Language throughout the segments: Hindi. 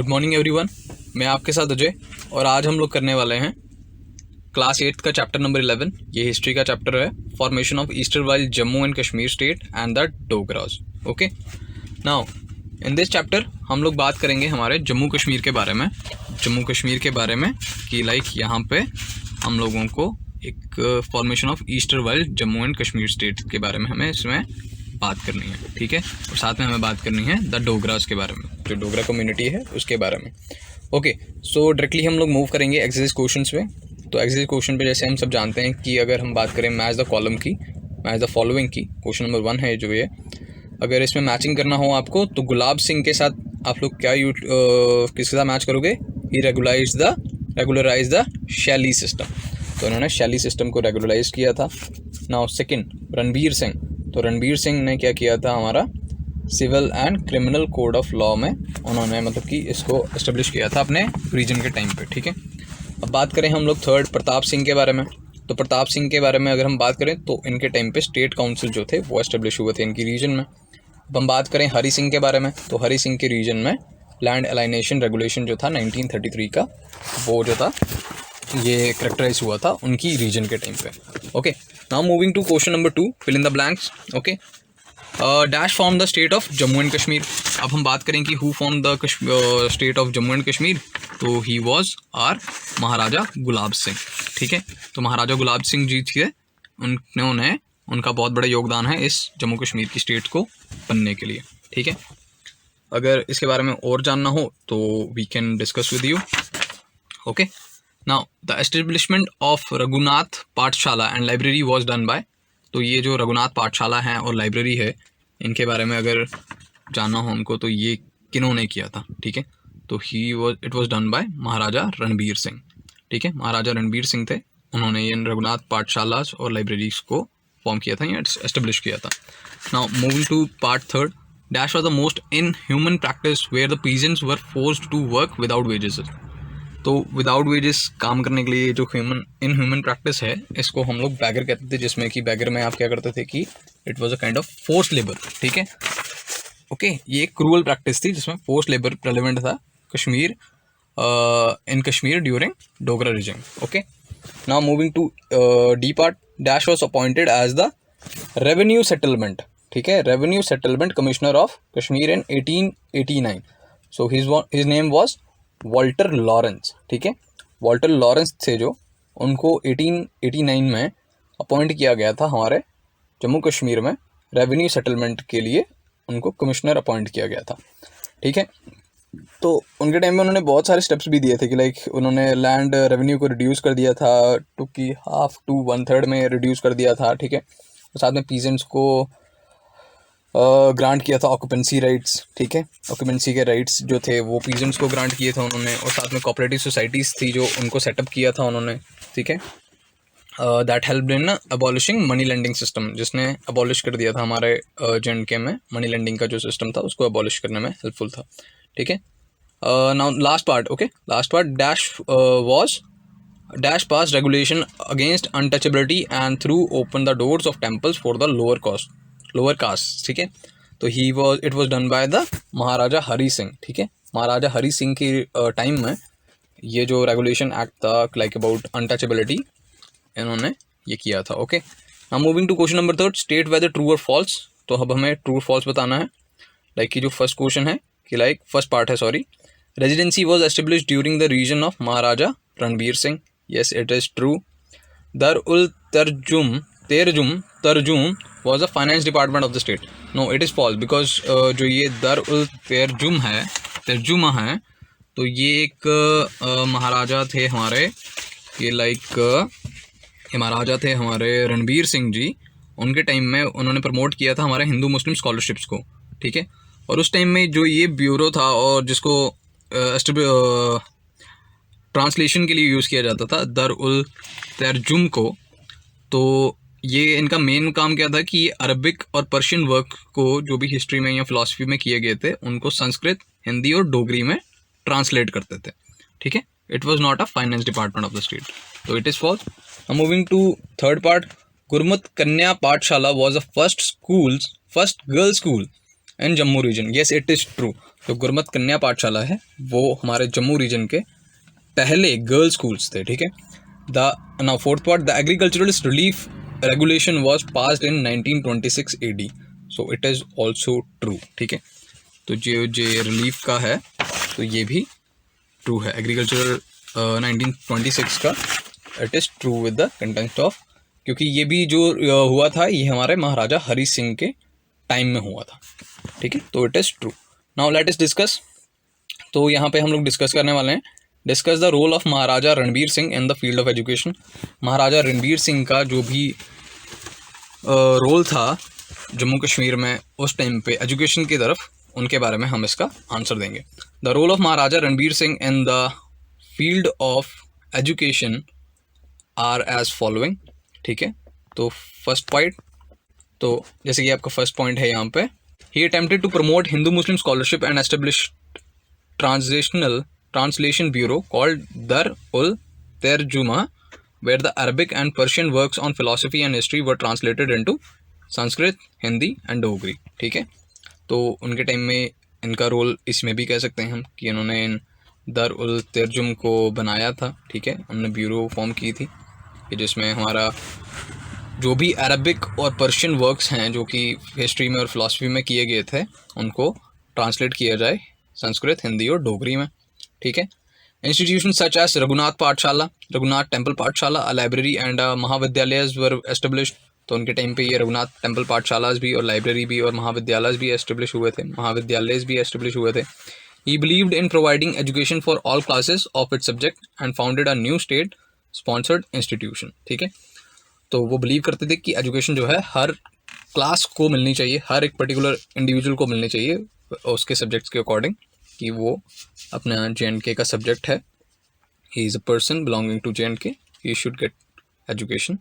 गुड मॉर्निंग एवरीवन, मैं आपके साथ अजय और आज हम लोग करने वाले हैं क्लास 8 का चैप्टर नंबर 11। ये हिस्ट्री का चैप्टर है, formation of eastern while Jammu and Kashmir state and the Dogras. Okay, now in this chapter हम लोग बात करेंगे हमारे जम्मू कश्मीर के बारे में, कि लाइक यहाँ पे हम लोगों को एक formation of eastern while Jammu and Kashmir state के बारे में हमें इसमें बात करनी है, ठीक है। और साथ में हमें बात करनी है द डोगरास के बारे में, जो डोगरा कम्युनिटी है उसके बारे में। ओके, सो डायरेक्टली हम लोग मूव करेंगे एक्सरसाइज क्वेश्चंस पे। तो एक्सरसाइज क्वेश्चन पे जैसे हम सब जानते हैं कि अगर हम बात करें मैच द कॉलम की, मैच द फॉलोइंग की, क्वेश्चन नंबर 1 है जो ये, अगर इसमें मैचिंग करना हो आपको तो गुलाब सिंह के साथ आप लोग क्या किसके साथ मैच करोगे? He regularise the shali system. तो उन्होंने शैली सिस्टम को रेगुलराइज किया था। Now second, Ranbir Singh. तो रणबीर सिंह ने क्या किया था? हमारा civil and criminal code of law में उन्होंने मतलब कि इसको एस्टेब्लिश किया था अपने रीजन के टाइम पे, ठीक है। अब बात करें हम लोग थर्ड प्रताप सिंह के बारे में। तो प्रताप सिंह के बारे में अगर हम बात करें तो इनके टाइम पे स्टेट काउंसिल जो थे वो एस्टेब्लिश हुए थे इनकी रीजन में। अब हम बात करें हरि सिंह के बारे में, तो हरि सिंह के रीजन में लैंड अलाइनेशन रेगुलेशन जो था 1933 का, वो जो था ये करेक्टराइज हुआ था उनकी रीजन के टाइम पे। Okay, now moving to question number 2, fill in the blanks. Okay, dash form the state of Jammu and Kashmir. अब हम बात करें कि who form the state of Jammu and Kashmir, तो he was our Maharaja Gulab Singh, ठीक है। तो महाराजा गुलाब सिंह जी थे, उनका बहुत बड़ा योगदान है इस जम्मू कश्मीर की स्टेट को बनने के लिए, ठीक है। अगर इसके बारे में और जानना हो तो we can discuss with you. Okay, now the establishment of Raghunath Pathshala and library was done by. तो ये जो रघुनाथ पाठशाला है और लाइब्रेरी है, इनके बारे में अगर जानना हो हमको तो ये किन्होंने किया था, ठीक है। तो इट वॉज डन बाय महाराजा रणबीर सिंह, ठीक है। महाराजा रणबीर सिंह थे, उन्होंने ये रघुनाथ पाठशाला और लाइब्रेरीज को फॉर्म किया था या एस्टेब्लिश किया था। Now moving to part third, dash was the most inhuman practice where the peasants were forced to work without wages. तो विदाउट वेजेस काम करने के लिए जो इन ह्यूमन प्रैक्टिस है, इसको हम लोग बैगर कहते थे, जिसमें कि बैगर में आप क्या करते थे कि it was a kind of force labour, ठीक है। ओके, ये एक क्रूअल प्रैक्टिस थी जिसमें फोर्स लेबर प्रेवलेंट था in Kashmir during Dogra region. Okay, now moving to the part, dash was appointed as the revenue settlement, ठीक है, revenue settlement commissioner of Kashmir in 1889। So his name was Walter Lawrence, ठीक है। वॉल्टर लॉरेंस थे जो, उनको 1889 में अपॉइंट किया गया था हमारे जम्मू कश्मीर में रेवेन्यू सेटलमेंट के लिए, उनको कमिश्नर अपॉइंट किया गया था, ठीक है। तो उनके टाइम में उन्होंने बहुत सारे स्टेप्स भी दिए थे कि लाइक उन्होंने लैंड रेवेन्यू को रिड्यूस कर दिया था टू की हाफ टू 1/3 में रिड्यूस कर दिया था, ठीक है। और साथ में पीजेंट्स को ग्रांट किया था ऑक्यूपेंसी राइट्स, ठीक है। ऑक्यूपेंसी के राइट्स जो थे वो पीजेंट्स को ग्रांट किए थे उन्होंने, और साथ में कोऑपरेटिव सोसाइटीज़ थी जो उनको सेटअप किया था उन्होंने, ठीक है। That helped in abolishing money lending system, जिसने अबॉलिश कर दिया था हमारे J&K में मनी लेंडिंग का जो सिस्टम था उसको अबॉलिश करने में हेल्पफुल था, ठीक है। Now last part, okay, last part, dash pass regulation against untouchability and threw open the doors of temples for the lower caste, ठीक है। तो it was done by the Maharaja Hari Singh, ठीक है। महाराजा हरि सिंह की टाइम में ये जो रेगुलेशन एक्ट था लाइक अबाउट अनटचेबिलिटी, इन्होंने ये किया था। Okay, now moving to question number 3, state whether true or false. तो अब हमें ट्रू और फॉल्स बताना है। लाइक कि जो फर्स्ट क्वेश्चन है कि लाइक फर्स्ट पार्ट है, sorry, residency was establish during the region of Maharaja Ranbir Singh. Yes, it is true. Dar ul Tarjuma was a finance department of the state. No, it is false because जो ये दर उल तर्जुमा है, तो ये एक महाराजा थे हमारे, ये महाराजा थे हमारे रणबीर सिंह जी। उनके टाइम में उन्होंने प्रमोट किया था हमारे हिंदू मुस्लिम स्कॉलरशिप्स को, ठीक है। और उस टाइम में जो ये ब्यूरो था और जिसको ट्रांसलेशन के लिए यूज़ किया जाता था दर उल तर्जुम को, तो ये इनका मेन काम क्या था कि अरबिक और पर्शियन वर्क को जो भी हिस्ट्री में या फिलॉसफी में किए गए थे उनको संस्कृत, हिंदी और डोगरी में ट्रांसलेट करते थे, ठीक है। It was not a finance department of the state, तो it is false. Moving to third part, Gurmat Kanya Pathshala was the first girl school in Jammu region, yes it is true. जो गुरमत कन्या पाठशाला है वो हमारे जम्मू रीजन के पहले गर्ल्स स्कूल्स थे, ठीक है। The now fourth part, the agriculturalist relief regulation was passed in 1926 AD, so it is also true, ठीक है। तो जो रिलीफ का है तो ये भी ट्रू है। एग्रीकल्चरल 1926 का it is true with the content of, क्योंकि ये भी जो हुआ था ये हमारे महाराजा हरी सिंह के टाइम में हुआ था, ठीक है। तो it is true. Now let us discuss, तो यहाँ पे हम लोग डिस्कस करने वाले हैं, discuss the role of Maharaja Ranbir Singh in the field of education. Maharaja Ranbir Singh का जो भी रोल था जम्मू कश्मीर में उस टाइम पे एजुकेशन की तरफ, उनके बारे में हम इसका आंसर देंगे। The role of Maharaja Ranbir Singh in the field of education are as following, ठीक है। तो फर्स्ट पॉइंट, तो जैसे कि आपका फर्स्ट पॉइंट है यहाँ पे, he attempted to promote Hindu Muslim scholarship and establish translation bureau called Dar ul Terjuma, where the Arabic and Persian works on philosophy and history were translated into Sanskrit, Hindi and Dogri, ठीक है। तो उनके टाइम में इनका रोल इसमें भी कह सकते हैं हम कि इन्होंने इन दर उल तर्जुम को बनाया था, ठीक है। उन्होंने ब्यूरो फॉर्म की थी कि जिसमें हमारा जो भी अरबिक और पर्शियन वर्क्स हैं जो कि हिस्ट्री में और फिलॉसफी में किए गए थे उनको ट्रांसलेट किया जाए संस्कृत, हिंदी और डोगरी में, ठीक है। इंस्टीट्यूशन सच एज रघुनाथ पाठशाला, Raghunath temple Pathshala, a library and महाविद्यालयज वर एस्टेब्लिश्ड। तो उनके टाइम पे ये रघुनाथ टेम्पल पाठशालाज भी और लाइब्रेरी भी और महाविद्यालय भी एस्टेब्लिश हुए थे, महाविद्यालय भी एस्टेब्लिश हुए थे। ही believed in providing education for all classes of its subject and founded a new state sponsored institution, ठीक है। तो वो बिलीव करते थे कि एजुकेशन जो है हर क्लास को मिलनी चाहिए, हर एक पर्टिकुलर इंडिविजुअल को मिलनी चाहिए उसके सब्जेक्ट्स के अकॉर्डिंग, कि वो अपना JNK का सब्जेक्ट है, he is a person belonging to JNK, he should get education,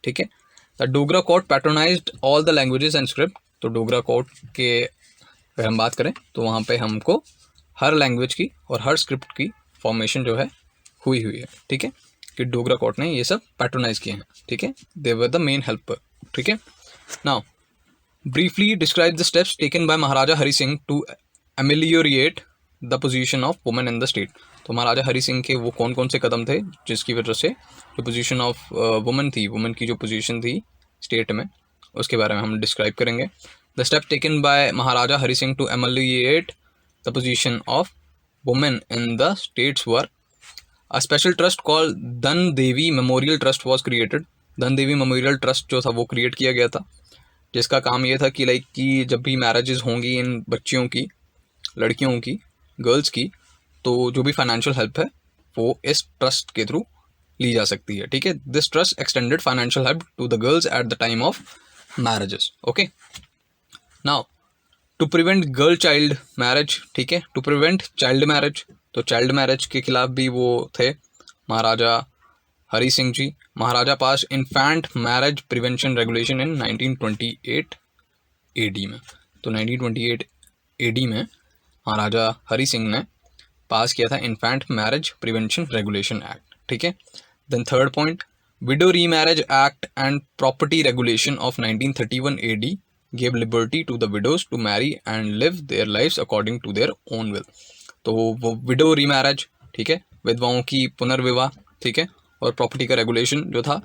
ठीक है। The Dogra court patronised all the languages and script. तो डोगरा कोर्ट के अगर हम बात करें तो वहाँ पे हमको हर लैंग्वेज की और हर स्क्रिप्ट की फॉर्मेशन जो है हुई है, ठीक है, कि डोगरा कोर्ट ने ये सब पैट्रोनाइज किए हैं, ठीक है। They were the main helper, ठीक है। Now briefly describe the steps taken by Maharaja Hari Singh to ameliorate the position of women in the state. तो महाराजा हरी सिंह के वो कौन कौन से कदम थे जिसकी वजह से जो पोजीशन ऑफ वुमेन थी, वुमेन की जो पोजीशन थी स्टेट में, उसके बारे में हम डिस्क्राइब करेंगे। The step taken by Maharaja Hari Singh to ameliorate the position of women in the states were, a special trust called Dhan Devi memorial trust was created. Dhan Devi memorial trust जो था वो क्रिएट किया गया था, जिसका काम ये था कि लाइक कि जब भी मैरिजेस होंगी इन बच्चियों की, लड़कियों की, गर्ल्स की, तो जो भी फाइनेंशियल हेल्प है वो इस ट्रस्ट के थ्रू ली जा सकती है, ठीक है। This trust extended financial help to the girls at the time of marriages, okay. Now to prevent girl child marriage, ठीक है, टू प्रिवेंट चाइल्ड मैरिज, तो चाइल्ड मैरिज के खिलाफ भी वो थे Maharaja Hari Singh ji. Maharaja pass infant marriage prevention regulation in 1928 AD में। तो 1928 AD में महाराजा हरी सिंह ने पास किया था infant marriage prevention regulation act, ठीक है। Then third point, widow remarriage act and property regulation of 1931 AD gave liberty to the widows to marry and live their lives according to their own will। तो वो विडो रीमैरिज, ठीक है, विधवाओं की पुनर्विवाह, ठीक है, और प्रॉपर्टी का रेगुलेशन जो था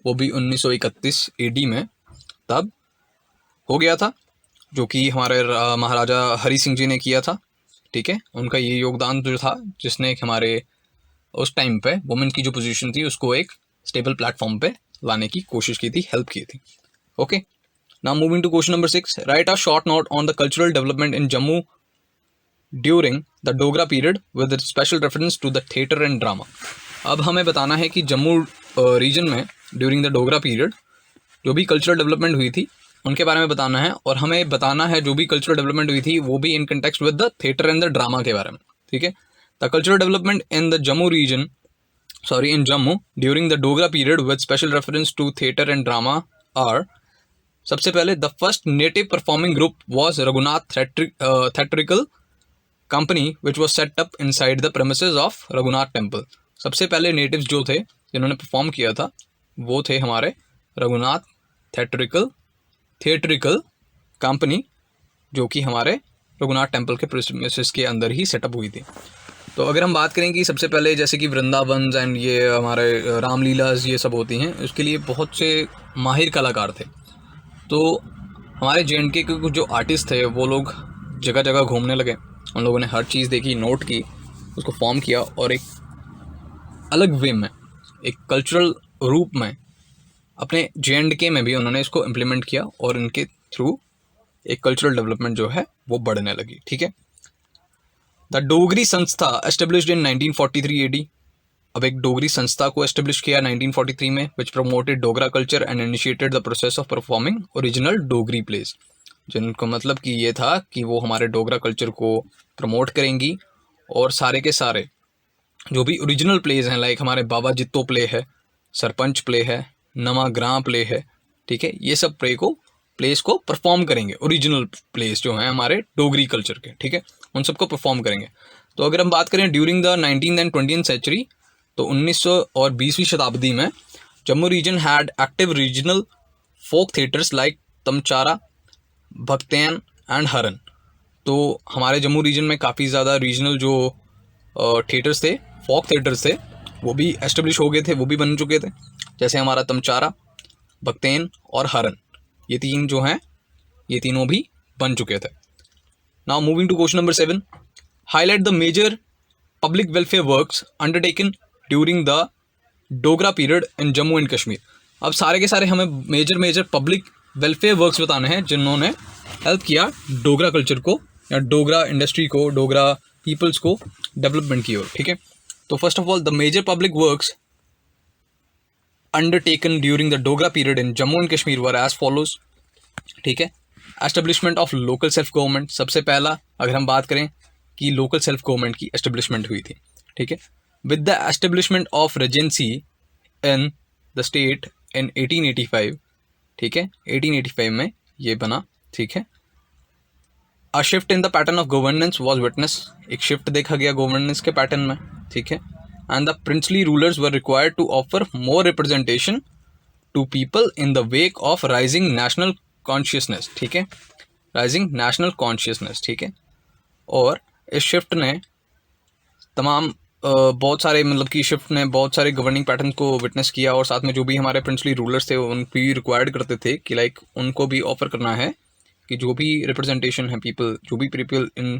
वो भी 1931 AD में तब हो गया था, जो कि हमारे महाराजा हरी सिंह जी ने किया था, ठीक है। उनका ये योगदान जो था जिसने हमारे उस टाइम पे वुमेन की जो पोजीशन थी उसको एक स्टेबल प्लेटफॉर्म पे लाने की कोशिश की थी, हेल्प की थी, okay. Now moving to question number 6, write a short note on the cultural development in Jammu during the Dogra period with a special reference to the theatre and drama। अब हमें बताना है कि जम्मू रीजन में ड्यूरिंग द डोगरा पीरियड जो भी कल्चरल डेवलपमेंट हुई थी उनके बारे में बताना है, और हमें बताना है जो भी कल्चरल डेवलपमेंट हुई थी वो भी in context with the theatre and the drama के बारे में, ठीक है। The cultural development in the Jammu region, sorry in Jammu during the Dogra period with special reference to theatre and drama are, सबसे पहले the first native performing group was Raghunath theatrical company which was set up inside the premises of Raghunath temple. सबसे पहले नेटिव्स जो थे जिन्होंने परफॉर्म किया था वो थे हमारे रघुनाथ थिएट्रिकल कंपनी जो कि हमारे रघुनाथ टेम्पल के प्रेमिसेस के अंदर ही सेटअप हुई थी। तो अगर हम बात करें कि सबसे पहले जैसे कि वृंदावन एंड ये हमारे रामलीलाज ये सब होती हैं, उसके लिए बहुत से माहिर कलाकार थे। तो हमारे JNK के कुछ जो आर्टिस्ट थे वो लोग जगह जगह घूमने लगे, उन लोगों ने हर चीज़ देखी, नोट की, उसको फॉर्म किया और एक अलग वे में, एक कल्चरल रूप में अपने JNK में भी उन्होंने इसको इम्प्लीमेंट किया और इनके थ्रू एक कल्चरल डेवलपमेंट जो है वो बढ़ने लगी। ठीक है। द डोगरी संस्था एस्टेब्लिश्ड इन 1943 AD। अब एक डोगरी संस्था को एस्टेब्लिश किया 1943 में, which promoted Dogra culture and initiated the process of performing original Dogri plays. जिनको मतलब कि ये था कि वो हमारे डोगरा कल्चर को प्रमोट करेंगी और सारे के सारे जो भी ओरिजिनल प्लेस हैं, लाइक हमारे बाबा जित्तो प्ले है, सरपंच प्ले है, नमा ग्रां प्ले है, ठीक है, ये सब प्लेस को परफॉर्म करेंगे, ओरिजिनल प्लेस जो हैं हमारे डोगरी कल्चर के, ठीक है, उन सबको परफॉर्म करेंगे। तो अगर हम बात करें during the 19th and 20th century, तो 1900 और 20वीं शताब्दी में Jammu region had active regional folk theatres like Tamchara, Bhagtain and Haran. तो हमारे जम्मू रीजन में काफ़ी ज़्यादा रीजनल जो थिएटर्स थे, फोक थिएटर्स थे, वो भी एस्टेब्लिश हो गए थे, वो भी बन चुके थे, जैसे हमारा तमचारा, भक्तैन और हरन, ये तीन जो हैं ये तीनों भी बन चुके थे। Now moving to question number 7, highlight the major public welfare works undertaken during the Dogra period in Jammu and Kashmir. अब सारे के सारे हमें मेजर पब्लिक वेलफेयर वर्क्स बताने हैं जिन्होंने हेल्प किया डोगरा कल्चर को या डोगरा इंडस्ट्री को, डोगरा पीपल्स को डेवलपमेंट की ओर। ठीक है। तो first of all the major public works undertaken during the Dogra period in Jammu and Kashmir were as follows. ठीक है। Establishment of local self government, सबसे पहला अगर हम बात करें कि लोकल सेल्फ गवर्नमेंट की एस्टेब्लिशमेंट हुई थी। ठीक है। With the establishment of regency in the state in 1885, ठीक है, 1885 में ये बना। ठीक है। A shift in the pattern of governance was witness, एक शिफ्ट देखा गया गवर्नेंस के पैटर्न में। ठीक है। And the princely rulers were required to offer more representation to people in the wake of rising national consciousness. ठीक है, राइजिंग नेशनल कॉन्शियसनेस। ठीक है। और इस शिफ्ट ने तमाम बहुत सारे मतलब कि शिफ्ट ने बहुत सारे गवर्निंग पैटर्न को विटनेस किया और साथ में जो भी हमारे प्रिंसली रूलर्स थे उन भी रिक्वायर्ड करते थे कि लाइक उनको भी ऑफर करना है कि जो भी रिप्रेजेंटेशन है पीपल, जो भी people in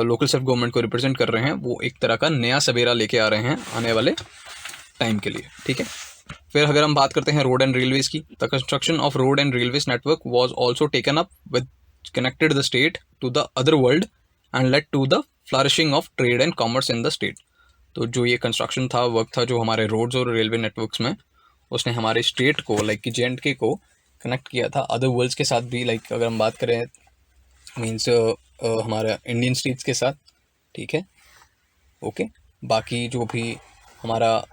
local self government को रिप्रेजेंट कर रहे हैं वो एक तरह का नया सवेरा लेके आ रहे हैं आने वाले टाइम के लिए। ठीक है। फिर अगर हम बात करते हैं रोड एंड रेलवेज की, the construction of road and railways network was also taken up with connected the state to the other world and led to the flourishing of trade and commerce in the state. तो जो ये कंस्ट्रक्शन था, वर्क था जो हमारे रोड्स और रेलवे नेटवर्क्स में, उसने हमारे स्टेट को लाइक कि JNK को कनेक्ट किया था अदर वर्ल्ड्स के साथ भी। लाइक अगर हम बात करें मीन्स हमारे इंडियन स्टेट्स के साथ। ठीक है। ओके। बाकी जो भी हमारा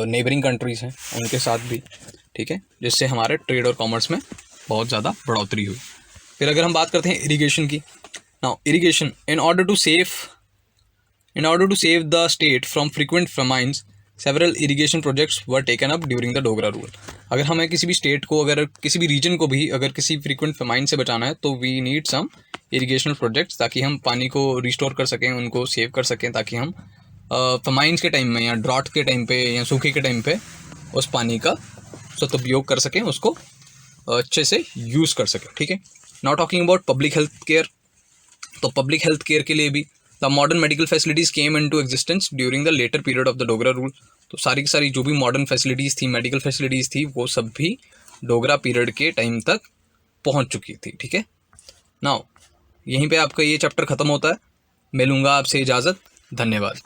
नेबरिंग कंट्रीज़ हैं उनके साथ भी। ठीक है। जिससे हमारे ट्रेड और कॉमर्स में बहुत ज़्यादा बढ़ोतरी हुई। फिर अगर हम बात करते हैं इरिगेशन की, now irrigation in order to save the state from frequent famines several irrigation projects were taken up during the Dogra rule. अगर हमें किसी भी स्टेट को, अगर किसी भी रीजन को भी अगर किसी फ्रीक्वेंट फेमाइन से बचाना है तो we need some irrigational projects, ताकि हम पानी को रिस्टोर कर सकें, उनको सेव कर सकें, ताकि हम फेमाइन्स के टाइम में या ड्रॉट के टाइम पे या सूखे के टाइम पे उस पानी का सदुपयोग कर सकें, उसको अच्छे से यूज़ कर सकें। ठीक है। Now talking about public health care, तो पब्लिक हेल्थ केयर के लिए भी the modern medical facilities came into existence during the letter period of the Dogra rule. तो सारी की सारी जो भी मॉडर्न फैसिलिटीज़ थी, मेडिकल फैसिलिटीज़ थी, वो सब भी डोगरा पीरियड के टाइम तक पहुंच चुकी थी। ठीक है। नाउ यहीं पे आपका ये चैप्टर ख़त्म होता है। मैं लूँगा आपसे इजाज़त। धन्यवाद।